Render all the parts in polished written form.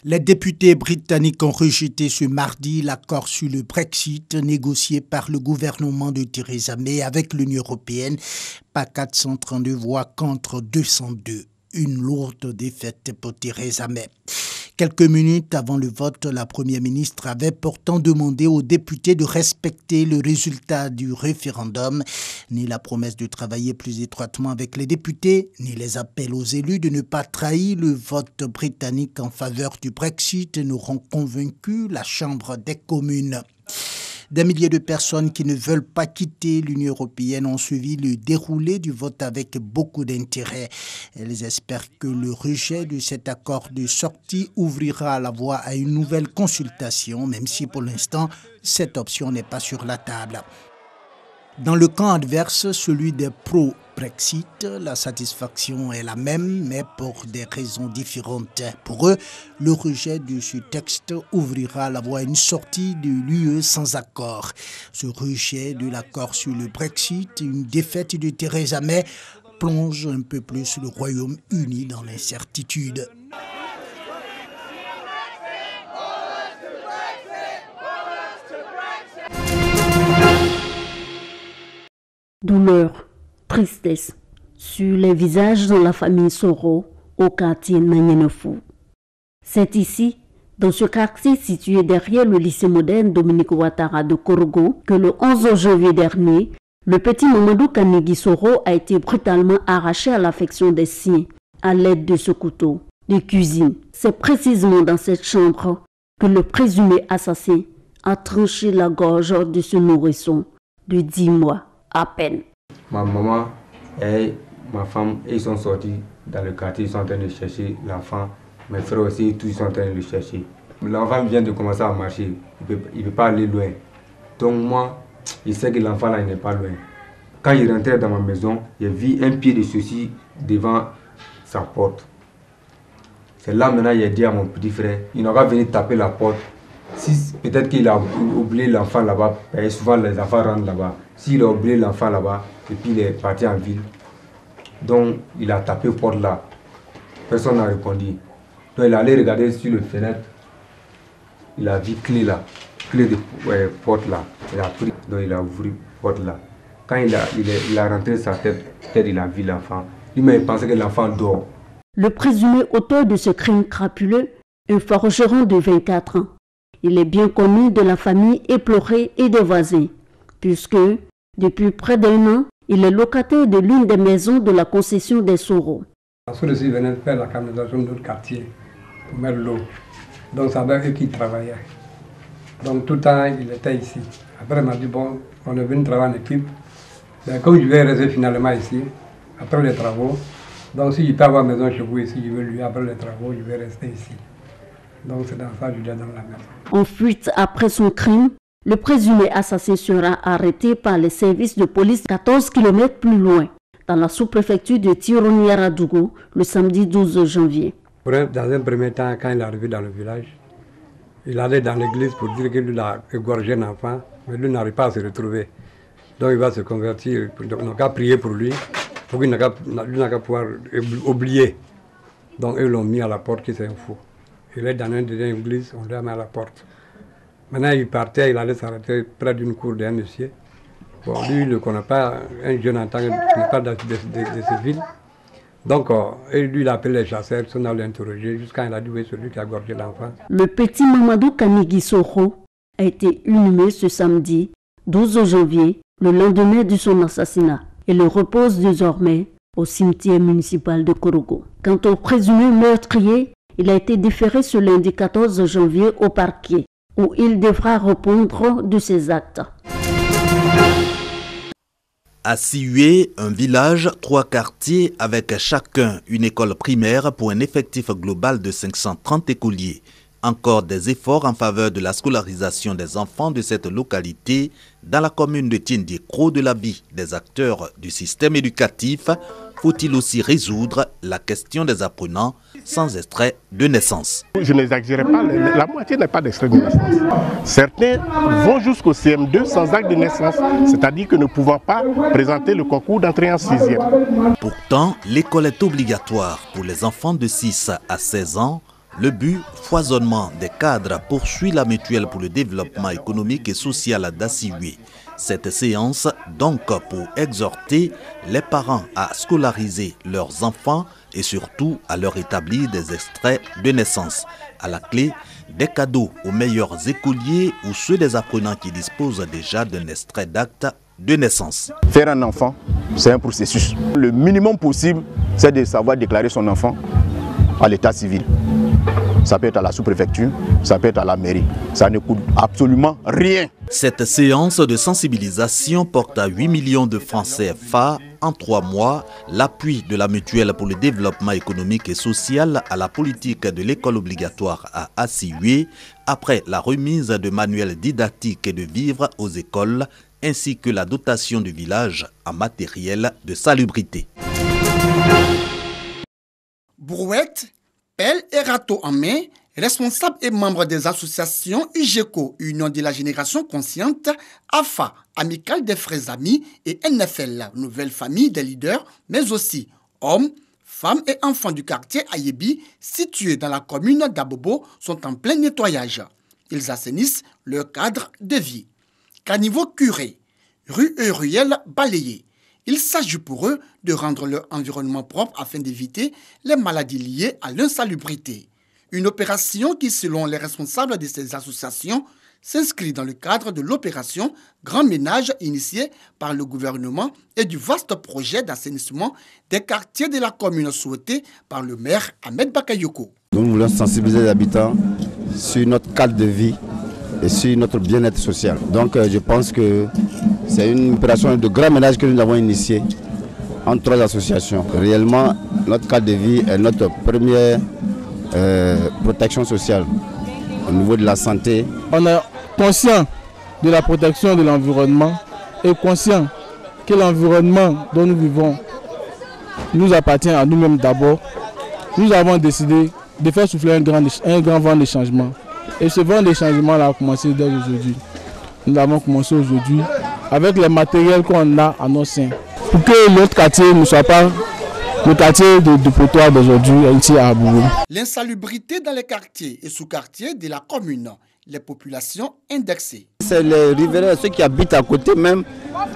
Les députés britanniques ont rejeté ce mardi l'accord sur le Brexit négocié par le gouvernement de Theresa May avec l'Union européenne par 432 voix contre 202. Une lourde défaite pour Theresa May. Quelques minutes avant le vote, la Première ministre avait pourtant demandé aux députés de respecter le résultat du référendum. Ni la promesse de travailler plus étroitement avec les députés, ni les appels aux élus de ne pas trahir le vote britannique en faveur du Brexit n'auront convaincu la Chambre des communes. Des milliers de personnes qui ne veulent pas quitter l'Union européenne ont suivi le déroulé du vote avec beaucoup d'intérêt. Elles espèrent que le rejet de cet accord de sortie ouvrira la voie à une nouvelle consultation, même si pour l'instant, cette option n'est pas sur la table. Dans le camp adverse, celui des pro-Brexit, la satisfaction est la même, mais pour des raisons différentes. Pour eux, le rejet de ce texte ouvrira la voie à une sortie de l'UE sans accord. Ce rejet de l'accord sur le Brexit, une défaite de Theresa May, plonge un peu plus le Royaume-Uni dans l'incertitude. Douleur, tristesse sur les visages de la famille Soro au quartier Nanyenefou. C'est ici, dans ce quartier situé derrière le lycée moderne Dominique Ouattara de Korogo, que le 11 janvier dernier, le petit Mamadou Kanigui Soro a été brutalement arraché à l'affection des siens à l'aide de ce couteau de cuisine. C'est précisément dans cette chambre que le présumé assassin a tranché la gorge de ce nourrisson de 10 mois. À peine. Ma maman et ma femme, ils sont sortis dans le quartier, ils sont en train de chercher l'enfant. Mes frères aussi, tous ils sont en train de le chercher. L'enfant vient de commencer à marcher, il ne peut pas aller loin. Donc moi, je sais que l'enfant là, il n'est pas loin. Quand il rentrait dans ma maison, j'ai vu un pied de ceci devant sa porte. C'est là maintenant j'ai dit à mon petit frère, il n'aura pas venu taper la porte. Si peut-être qu'il a oublié l'enfant là-bas, et souvent les enfants rentrent là-bas. S'il a oublié l'enfant là-bas, et puis il est parti en ville, donc il a tapé porte là. Personne n'a répondu. Donc il allait regarder sur le fenêtre, il a vu clé là, clé de porte là. Il a pris, donc il a ouvert porte là. Quand il a rentré sa tête, peut-être il a vu l'enfant. Lui-même il pensait que l'enfant dort. Le présumé auteur de ce crime crapuleux, un forgeron de 24 ans. Il est bien connu de la famille éplorée et des voisins, puisque, depuis près d'1 an, il est locataire de l'une des maisons de la concession des Soro. Celui-ci venait faire la canalisation d'autres quartiers pour mettre l'eau. Donc c'est avec eux qu'il travaillait. Donc tout le temps, il était ici. Après, il m'a dit, bon, on est venu travailler en équipe. Mais comme je vais rester finalement ici, après les travaux, donc si je peux avoir une maison chez vous ici, je veux lui, après les travaux, je vais rester ici. Donc c'est dans ça que je l'ai dans la maison. En fuite après son crime, le présumé assassin sera arrêté par les services de police 14 km plus loin, dans la sous-préfecture de Tironi-Yaradougou, le samedi 12 janvier. Dans un premier temps, quand il est arrivé dans le village, il allait dans l'église pour dire qu'il a égorgé un enfant, mais lui n'arrive pas à se retrouver. Donc il va se convertir, on n'a qu'à prier pour lui, pour qu'il n'a qu'à pouvoir oublier. Donc ils l'ont mis à la porte, qui c'est un fou. Il est dans une deuxième église, on l'a mis à la porte. Maintenant, il partait, il allait s'arrêter près d'une cour d'un monsieur. Bon, lui, il ne connaît pas, un jeune en tant qu'il n'est pas de ces villes. Donc, lui, il a appelé les chasseurs, ils sont allés l'interroger jusqu'à il a dit, oui, celui qui a gorgé l'enfant. Le petit Mamadou Kanigui Soro a été inhumé ce samedi, 12 janvier, le lendemain de son assassinat. Et le repose désormais au cimetière municipal de Korogo. Quant au présumé meurtrier, il a été déféré ce lundi 14 janvier au parquet, où il devra répondre de ses actes. À Sioué, un village, 3 quartiers avec chacun une école primaire pour un effectif global de 530 écoliers. Encore des efforts en faveur de la scolarisation des enfants de cette localité dans la commune de Tiendikro de la vie des acteurs du système éducatif Faut-il aussi résoudre la question des apprenants sans extrait de naissance? Je n'exagère pas, la moitié n'a pas d'extrait de naissance. Certains vont jusqu'au CM2 sans acte de naissance, c'est-à-dire que ne pouvant pas présenter le concours d'entrée en 6e. Pourtant, l'école est obligatoire pour les enfants de 6 à 16 ans. Le but, foisonnement des cadres, poursuit la mutuelle pour le développement économique et social d'Assioué. Cette séance, donc, pour exhorter les parents à scolariser leurs enfants et surtout à leur établir des extraits de naissance. À la clé, des cadeaux aux meilleurs écoliers ou ceux des apprenants qui disposent déjà d'un extrait d'acte de naissance. Faire un enfant, c'est un processus. Le minimum possible, c'est de savoir déclarer son enfant à l'état civil. Ça peut être à la sous-préfecture, ça peut être à la mairie. Ça ne coûte absolument rien. Cette séance de sensibilisation porte à 8 millions de francs CFA en 3 mois. L'appui de la mutuelle pour le développement économique et social à la politique de l'école obligatoire à Assioué, après la remise de manuels didactiques et de vivres aux écoles, ainsi que la dotation du village en matériel de salubrité. Brouette, pelle et râteau en main, responsables et membres des associations UGECO, Union de la Génération Consciente, AFA, Amicale des Frères Amis et NFL, Nouvelle Famille des Leaders, mais aussi hommes, femmes et enfants du quartier Ayebi, situés dans la commune d'Abobo, sont en plein nettoyage. Ils assainissent leur cadre de vie. Caniveau curé, rue et ruelles balayées. Il s'agit pour eux de rendre leur environnement propre afin d'éviter les maladies liées à l'insalubrité. Une opération qui, selon les responsables de ces associations, s'inscrit dans le cadre de l'opération Grand Ménage initiée par le gouvernement et du vaste projet d'assainissement des quartiers de la commune souhaité par le maire Ahmed Bakayoko. Nous voulons sensibiliser les habitants sur notre cadre de vie et sur notre bien-être social. Donc je pense que c'est une opération de grand ménage que nous avons initiée en 3 associations. Réellement, notre cadre de vie est notre première protection sociale au niveau de la santé. On est conscient de la protection de l'environnement et conscient que l'environnement dont nous vivons nous appartient à nous-mêmes d'abord. Nous avons décidé de faire souffler un grand vent de changement. Et ce vent de changement a commencé dès aujourd'hui. Nous avons commencé aujourd'hui avec les matériels qu'on a à nos seins. Pour que notre quartier ne soit pas le quartier de potoir d'aujourd'hui ici à Abobo. L'insalubrité dans les quartiers et sous-quartiers de la commune, les populations indexées. C'est les riverains, ceux qui habitent à côté même,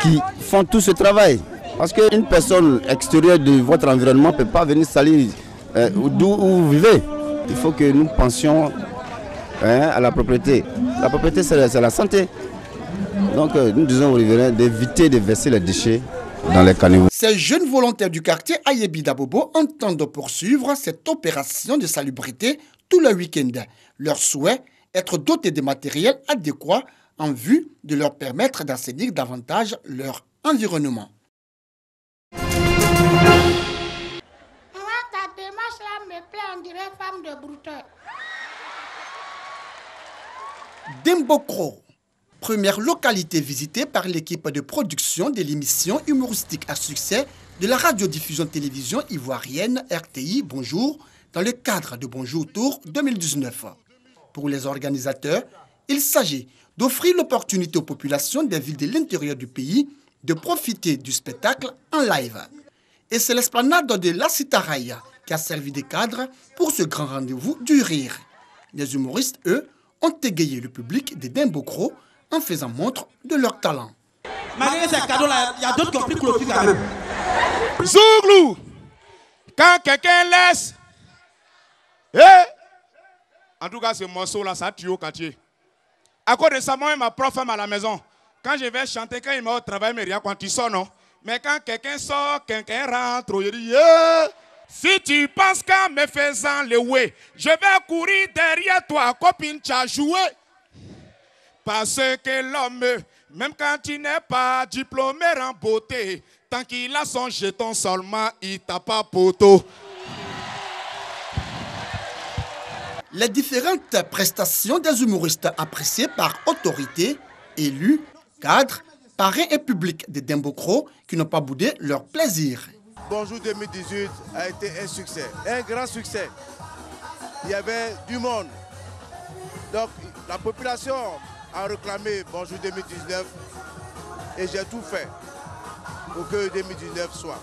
qui font tout ce travail. Parce qu'une personne extérieure de votre environnement ne peut pas venir salir d'où vous vivez. Il faut que nous pensions à la propriété. La propriété, c'est la santé. Donc nous disons aux riverains d'éviter de verser les déchets dans les caniveaux. Ces jeunes volontaires du quartier Ayebi d'Abobo entendent poursuivre cette opération de salubrité tout le week-end. Leur souhait, être dotés de matériel adéquat en vue de leur permettre d'assainir davantage leur environnement. Ta démarche là me plaît, on dirait femme de brouteur. Dembokro, première localité visitée par l'équipe de production de l'émission humoristique à succès de la radiodiffusion-télévision ivoirienne RTI Bonjour dans le cadre de Bonjour Tour 2019. Pour les organisateurs, il s'agit d'offrir l'opportunité aux populations des villes de l'intérieur du pays de profiter du spectacle en live. Et c'est l'esplanade de la Citaraya qui a servi de cadre pour ce grand rendez-vous du rire. Les humoristes, eux, ont égayé le public de Dembokro en faisant montre de leur talent. Malgré ces cadeaux-là, il y a d'autres qui ont pris Clofi quand même. Zouglou, quand quelqu'un laisse, en tout cas ce morceau-là, ça tue au quartier. À cause de ça, moi, ma prof femme à la maison, quand je vais chanter, quand il m'a au travail, mais rien quand il sort, non. Mais quand quelqu'un sort, quelqu'un rentre, je dis, si tu penses qu'en me faisant le ouais, je vais courir derrière toi, copine, tu as joué. Parce que l'homme, même quand il n'est pas diplômé en beauté, tant qu'il a son jeton seulement, il t'a pas poteau. Les différentes prestations des humoristes appréciées par autorités, élus, cadres, parrains et publics de Dembokro qui n'ont pas boudé leur plaisir. Bonjour 2018 a été un succès, un grand succès. Il y avait du monde. Donc la population a réclamé Bonjour 2019 et j'ai tout fait pour que 2019 soit.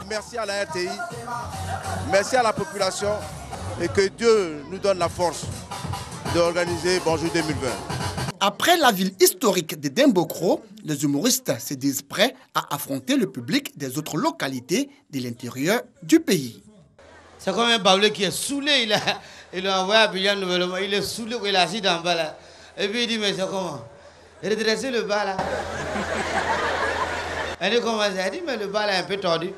Merci à la RTI, merci à la population et que Dieu nous donne la force d'organiser Bonjour 2020. Après la ville historique de Dembokro, les humoristes se disent prêts à affronter le public des autres localités de l'intérieur du pays. C'est comme un Baoulé qui est saoulé, il a envoyé à Bidjan nouvellement, il est saoulé, il est assis en bas là. Et puis il dit, mais c'est comment? Redresser le bas là. Elle dit, comment ça? Elle dit, mais le bas là est un peu tordu.